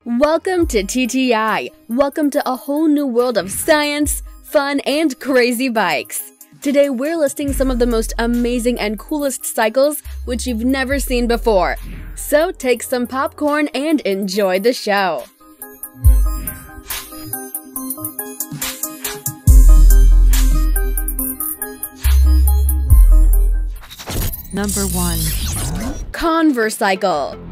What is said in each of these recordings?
Welcome to TTI. Welcome to a whole new world of science, fun, and crazy bikes. Today we're listing some of the most amazing and coolest cycles which you've never seen before. So take some popcorn and enjoy the show. Number 1. CONVERCYCLE.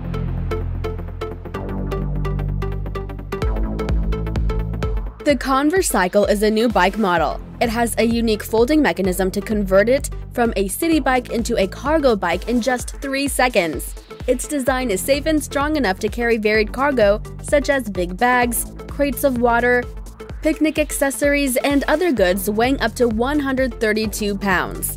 The CONVERCYCLE is a new bike model. It has a unique folding mechanism to convert it from a city bike into a cargo bike in just 3 seconds. Its design is safe and strong enough to carry varied cargo such as big bags, crates of water, picnic accessories, and other goods weighing up to 132 pounds.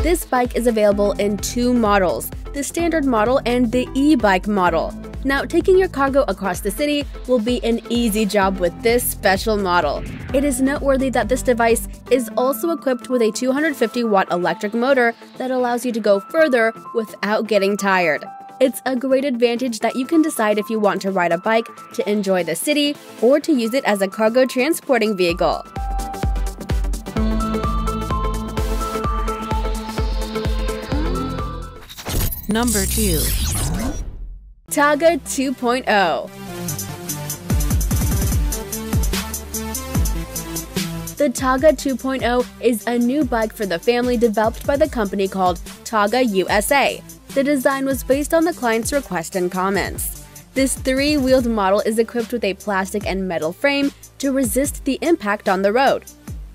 This bike is available in 2 models, the standard model and the e-bike model. Now, taking your cargo across the city will be an easy job with this special model. It is noteworthy that this device is also equipped with a 250-watt electric motor that allows you to go further without getting tired. It's a great advantage that you can decide if you want to ride a bike to enjoy the city or to use it as a cargo transporting vehicle. Number 2. TAGA 2.0. The TAGA 2.0 is a new bike for the family developed by the company called TAGA USA. The design was based on the client's request and comments. This 3-wheeled model is equipped with a plastic and metal frame to resist the impact on the road.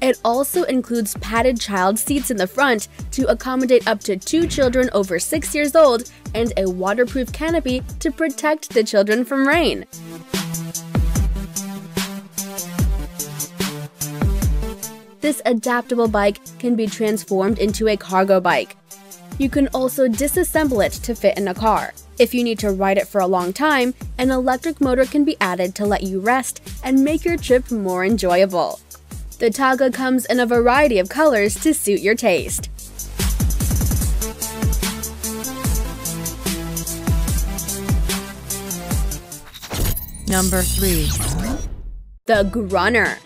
It also includes padded child seats in the front to accommodate up to 2 children over 6 years old and a waterproof canopy to protect the children from rain. This adaptable bike can be transformed into a cargo bike. You can also disassemble it to fit in a car. If you need to ride it for a long time, an electric motor can be added to let you rest and make your trip more enjoyable. The TAGA comes in a variety of colors to suit your taste. Number 3. The GRUNNER.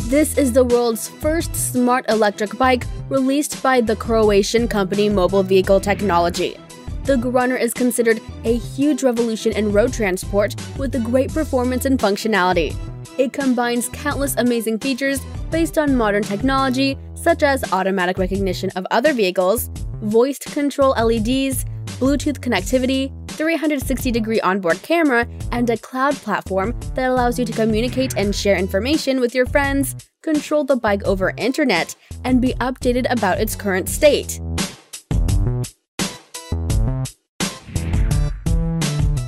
This is the world's first smart electric bike released by the Croatian company Mobile Vehicle Technology. The GRUNNER is considered a huge revolution in road transport with a great performance and functionality. It combines countless amazing features based on modern technology such as automatic recognition of other vehicles, voiced control LEDs, Bluetooth connectivity, 360-degree onboard camera, and a cloud platform that allows you to communicate and share information with your friends, control the bike over internet, and be updated about its current state.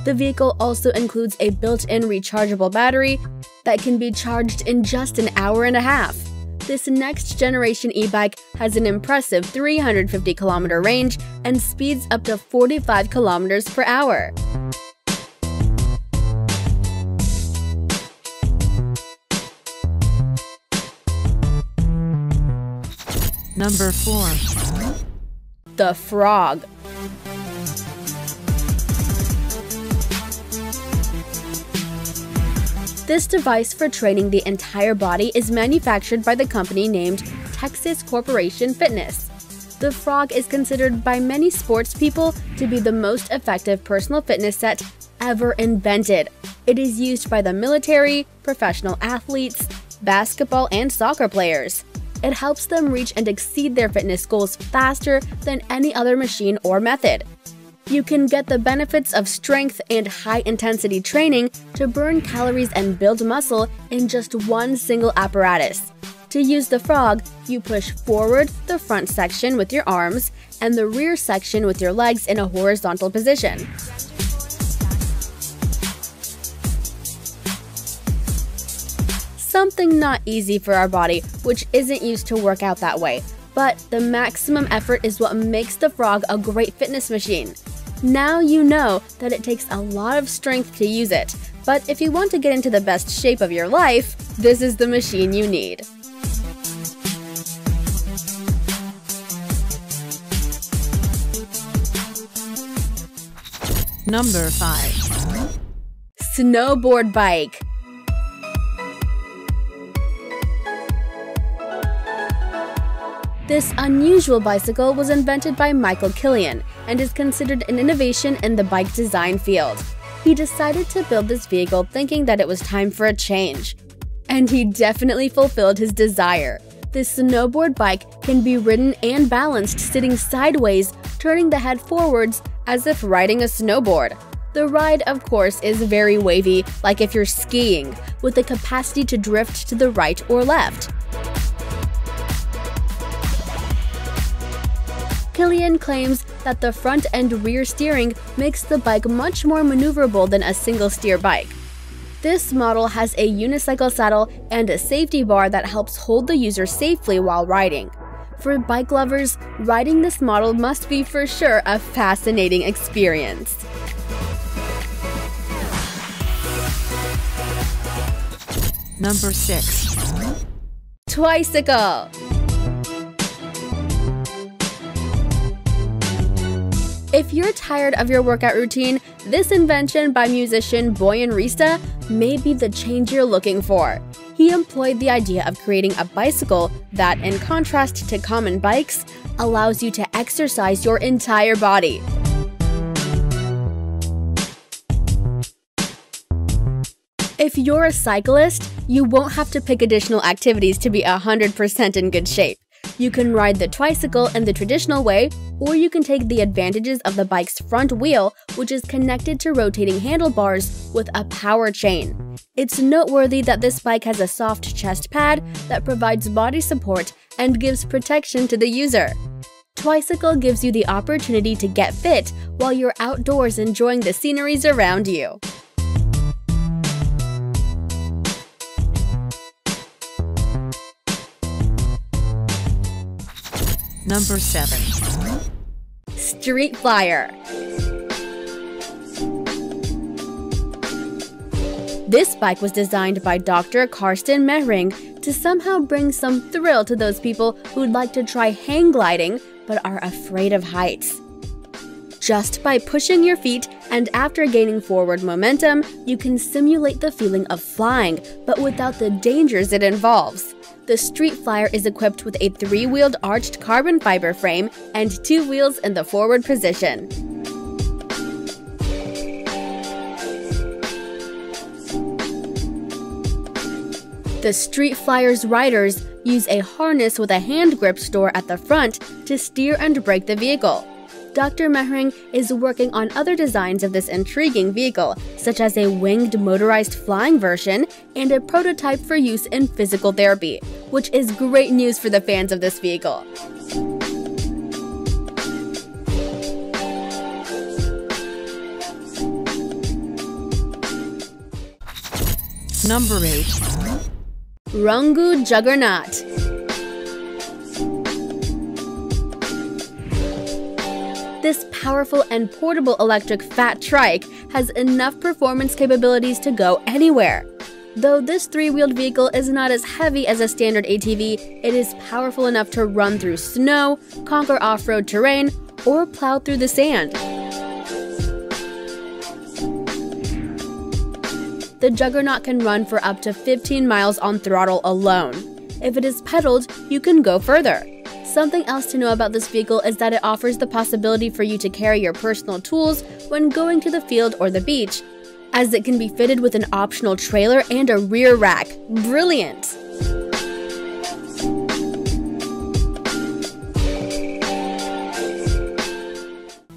The vehicle also includes a built-in rechargeable battery that can be charged in just an hour and a half. This next-generation e-bike has an impressive 350-kilometer range and speeds up to 45 kilometers per hour. Number 4. The Frog. This device for training the entire body is manufactured by the company named Texas Corporation Fitness. The Frog is considered by many sports people to be the most effective personal fitness set ever invented. It is used by the military, professional athletes, basketball, and soccer players. It helps them reach and exceed their fitness goals faster than any other machine or method. You can get the benefits of strength and high-intensity training to burn calories and build muscle in just one single apparatus. To use the Frog, you push forward the front section with your arms and the rear section with your legs in a horizontal position. Something not easy for our body, which isn't used to work out that way, but the maximum effort is what makes the Frog a great fitness machine. Now you know that it takes a lot of strength to use it, but if you want to get into the best shape of your life, this is the machine you need. Number 5. Snowboard Bike. This unusual bicycle was invented by Michael Killian and is considered an innovation in the bike design field. He decided to build this vehicle thinking that it was time for a change. And he definitely fulfilled his desire. This snowboard bike can be ridden and balanced sitting sideways, turning the head forwards as if riding a snowboard. The ride, of course, is very wavy, like if you're skiing, with the capacity to drift to the right or left. Killian claims that the front and rear steering makes the bike much more maneuverable than a single-steer bike. This model has a unicycle saddle and a safety bar that helps hold the user safely while riding. For bike lovers, riding this model must be for sure a fascinating experience. Number 6. Twicycle. If you're tired of your workout routine, this invention by musician Boyan Rista may be the change you're looking for. He employed the idea of creating a bicycle that, in contrast to common bikes, allows you to exercise your entire body. If you're a cyclist, you won't have to pick additional activities to be 100% in good shape. You can ride the Twicycle in the traditional way, or you can take the advantages of the bike's front wheel, which is connected to rotating handlebars with a power chain. It's noteworthy that this bike has a soft chest pad that provides body support and gives protection to the user. Twicycle gives you the opportunity to get fit while you're outdoors enjoying the sceneries around you. Number 7. Street Flyer. This bike was designed by Dr. Karsten Mehring to somehow bring some thrill to those people who'd like to try hang gliding but are afraid of heights. Just by pushing your feet and after gaining forward momentum, you can simulate the feeling of flying, but without the dangers it involves. The Street Flyer is equipped with a 3-wheeled arched carbon fiber frame and 2 wheels in the forward position. The Street Flyer's riders use a harness with a hand grip store at the front to steer and brake the vehicle. Dr. Mehring is working on other designs of this intriguing vehicle, such as a winged motorized flying version and a prototype for use in physical therapy, which is great news for the fans of this vehicle. Number 8. RUNGU Juggernaut. This powerful and portable electric fat trike has enough performance capabilities to go anywhere. Though this 3-wheeled vehicle is not as heavy as a standard ATV, it is powerful enough to run through snow, conquer off-road terrain, or plow through the sand. The Juggernaut can run for up to 15 miles on throttle alone. If it is pedaled, you can go further. Something else to know about this vehicle is that it offers the possibility for you to carry your personal tools when going to the field or the beach, as it can be fitted with an optional trailer and a rear rack. Brilliant!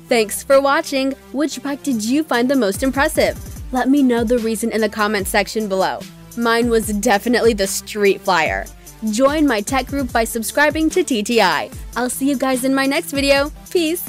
Thanks for watching! Which bike did you find the most impressive? Let me know the reason in the comments section below. Mine was definitely the Street Flyer. Join my tech group by subscribing to TTI. I'll see you guys in my next video. Peace!